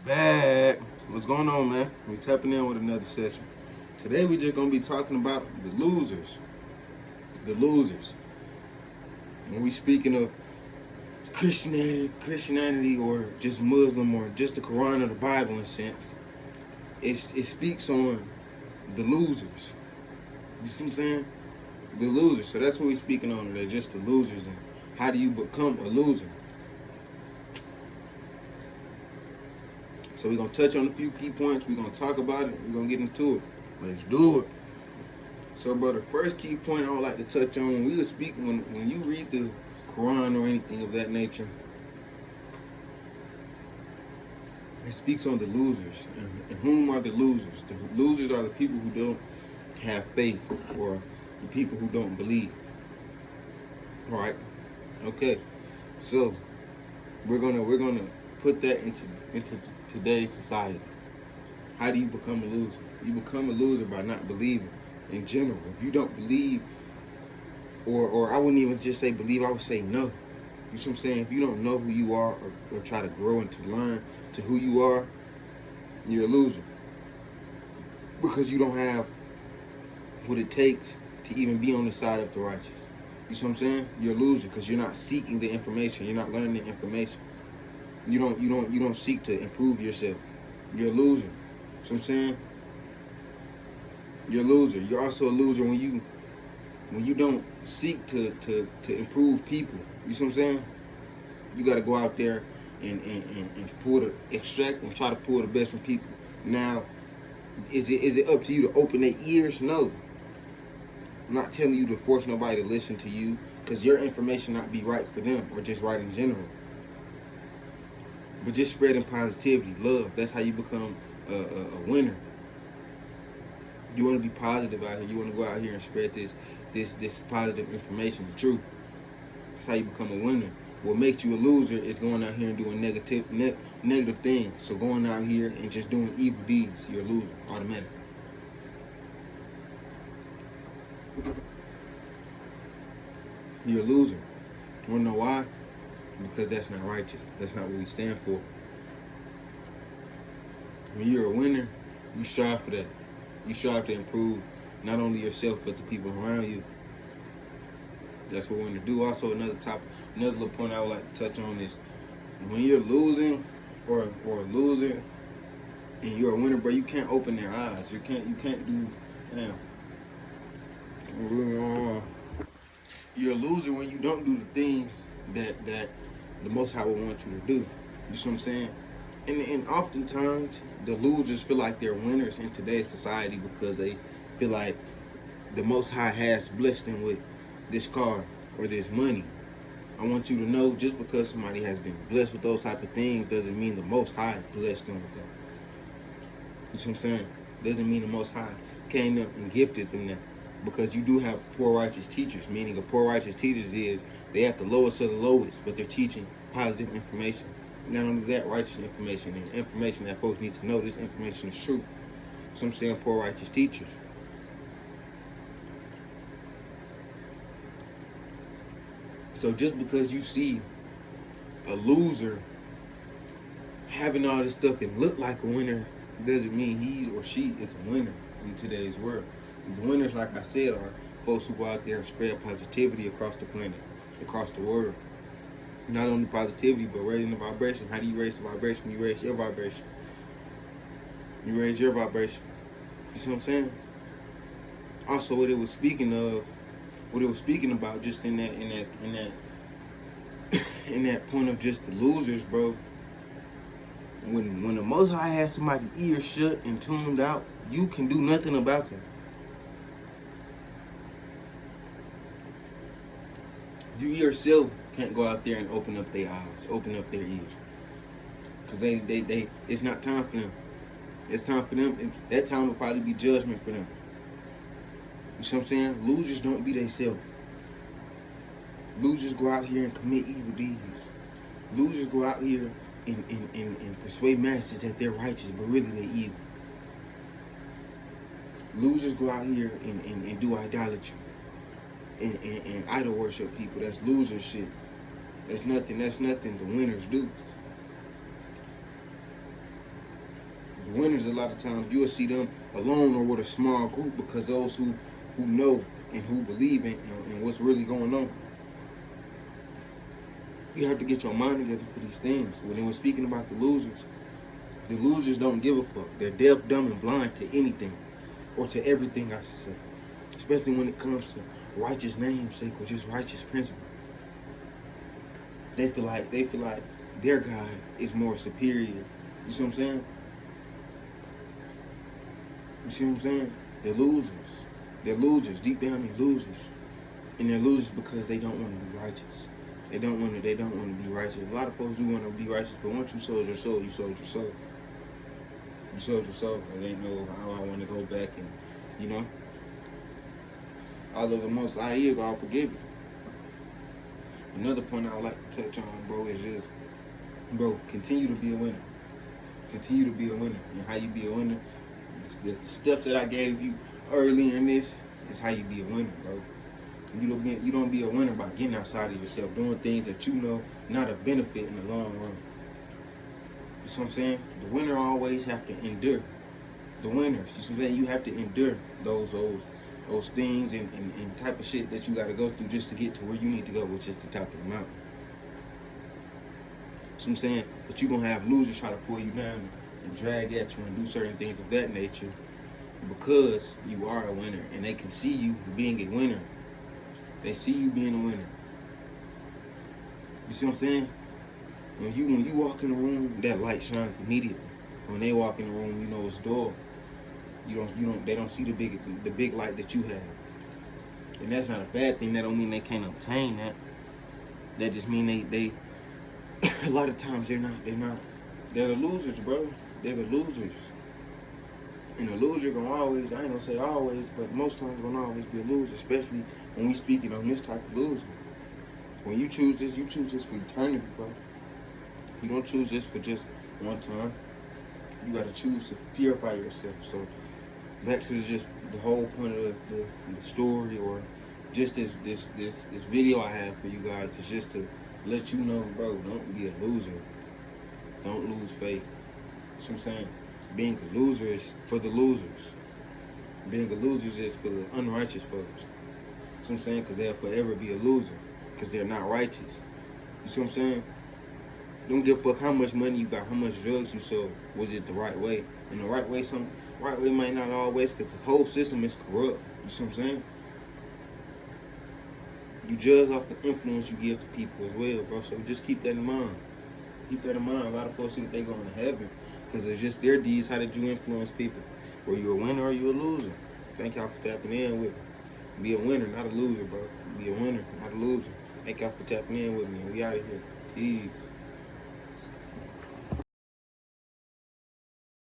Back. What's going on, man? We tapping in with another session. Today we just gonna be talking about the losers. The losers. When we speaking of Christianity, or just Muslim, or just the Quran or the Bible in a sense, it speaks on the losers. You see what I'm saying? The losers. So that's what we speaking on today. Just the losers and how do you become a loser. So we're going to touch on a few key points. We're going to talk about it. We're going to get into it. Let's do it. So, bro, the first key point I would like to touch on, when we were speaking, when you read the Quran or anything of that nature, it speaks on the losers. And whom are the losers? The losers are the people who don't have faith, or the people who don't believe. All right? Okay. So, we're gonna put that into today's society. How do you become a loser? You become a loser by not believing in general. If you don't believe, or I wouldn't even just say believe, I would say know. You see what I'm saying? If you don't know who you are, or try to grow and to learn to who you are, you're a loser. Because you don't have what it takes to even be on the side of the righteous. You see what I'm saying? You're a loser because you're not seeking the information. You're not learning the information. You don't seek to improve yourself. You're a loser. See what I'm saying? You're a loser. You're also a loser when you don't seek to improve people. You see what I'm saying? You got to go out there and extract and try to pull the best from people. Now, is it up to you to open their ears? No. I'm not telling you to force nobody to listen to you, because your information not be right for them, or just right in general. But just spreading positivity, love. That's how you become a winner. You want to be positive out here. You want to go out here and spread this positive information, the truth. That's how you become a winner. What makes you a loser is going out here and doing negative things. So going out here and just doing evil deeds, you're a loser automatically. You're a loser. You want to know why? Because that's not righteous. That's not what we stand for. When you're a winner, you strive for that. You strive to improve not only yourself but the people around you. That's what we're going to do. Also, another little point I would like to touch on is when you're losing or losing and you're a winner, bro, you can't open their eyes. You can't do. Damn. You're a loser when you don't do the things that the Most High would want you to do. You see what I'm saying? And oftentimes the losers feel like they're winners in today's society because they feel like the Most High has blessed them with this car or this money. I want you to know, just because somebody has been blessed with those type of things doesn't mean the Most High blessed them with that. You see what I'm saying? Doesn't mean the Most High came up and gifted them that. Because you do have poor righteous teachers, meaning a poor righteous teachers is they at the lowest of the lowest, but they're teaching positive information. Not only that, righteous information and information that folks need to know. This information is true. So I'm saying poor righteous teachers. So just because you see a loser having all this stuff and look like a winner doesn't mean he or she is a winner in today's world. The winners, like I said, are folks who go out there and spread positivity across the planet, across the world. Not only positivity, but raising the vibration. How do you raise the vibration? You raise your vibration. You raise your vibration. You see what I'm saying? Also, what it was speaking about, just in that point of just the losers, bro. When the Most High has somebody's ears shut and tuned out, you can do nothing about them. You yourself can't go out there and open up their eyes, open up their ears, because they it's not time for them. It's time for them, and that time will probably be judgment for them. You see what I'm saying? Losers don't be themselves. Losers go out here and commit evil deeds. Losers go out here and persuade masters that they're righteous, but really they're evil. Losers go out here and do idolatry. And idol worship people. That's loser shit. That's nothing the winners do. The winners, a lot of times, you'll see them alone or with a small group, because those who know and who believe in what's really going on. You have to get your mind together for these things. When they were speaking about the losers don't give a fuck. They're deaf, dumb, and blind to anything, or to everything, I should say. Especially when it comes to righteous namesake or just righteous principle. They feel like their God is more superior. You see what I'm saying? You see what I'm saying? They're losers. They're losers. Deep down, they're losers. And they're losers because they don't want to be righteous. They don't want to be righteous. A lot of folks do want to be righteous, but once you sold your soul, you sold your soul. You sold your soul. There ain't no how I want to go back and, you know. Although the Most High is all forgiving. Another point I would like to touch on, bro, is just, bro, continue to be a winner. Continue to be a winner. And how you be a winner, the steps that I gave you earlier in this is how you be a winner, bro. You don't be a winner by getting outside of yourself, doing things that you know not a benefit in the long run. You see what I'm saying? The winner always have to endure. The winners, you see what I'm saying? You have to endure those things and type of shit that you got to go through just to get to where you need to go, which is the top of the mountain. So I'm saying, but you're going to have losers try to pull you down and drag at you and do certain things of that nature because you are a winner and they can see you being a winner. They see you being a winner. You see what I'm saying? When you walk in the room, that light shines immediately. When they walk in the room, you know it's dull. They don't see the big light that you have. And that's not a bad thing. That don't mean they can't obtain that. That just mean they a lot of times they're the losers, bro. They're the losers. And a loser gonna always, I ain't gonna say always, but most times gonna always be a loser, especially when we speaking on this type of loser. When you choose this for eternity, bro. You don't choose this for just one time. You gotta choose to purify yourself. So back to just the whole point of the story, or just this video I have for you guys, is just to let you know, bro, don't be a loser. Don't lose faith. That's what I'm saying. Being a loser is for the losers. Being a loser is for the unrighteous folks. That's what I'm saying, because they'll forever be a loser, because they're not righteous. You see what I'm saying? Don't give a fuck how much money you got, how much drugs you sold. Was it the right way? And the right way might not always, because the whole system is corrupt. You see what I'm saying? You judge off the influence you give to people as well, bro. So just keep that in mind. Keep that in mind. A lot of folks think they're going to heaven because it's just their deeds. How did you influence people? Were you a winner or you a loser? Thank y'all for tapping in with me. Be a winner, not a loser, bro. Be a winner, not a loser. Thank y'all for tapping in with me. We out of here. Peace.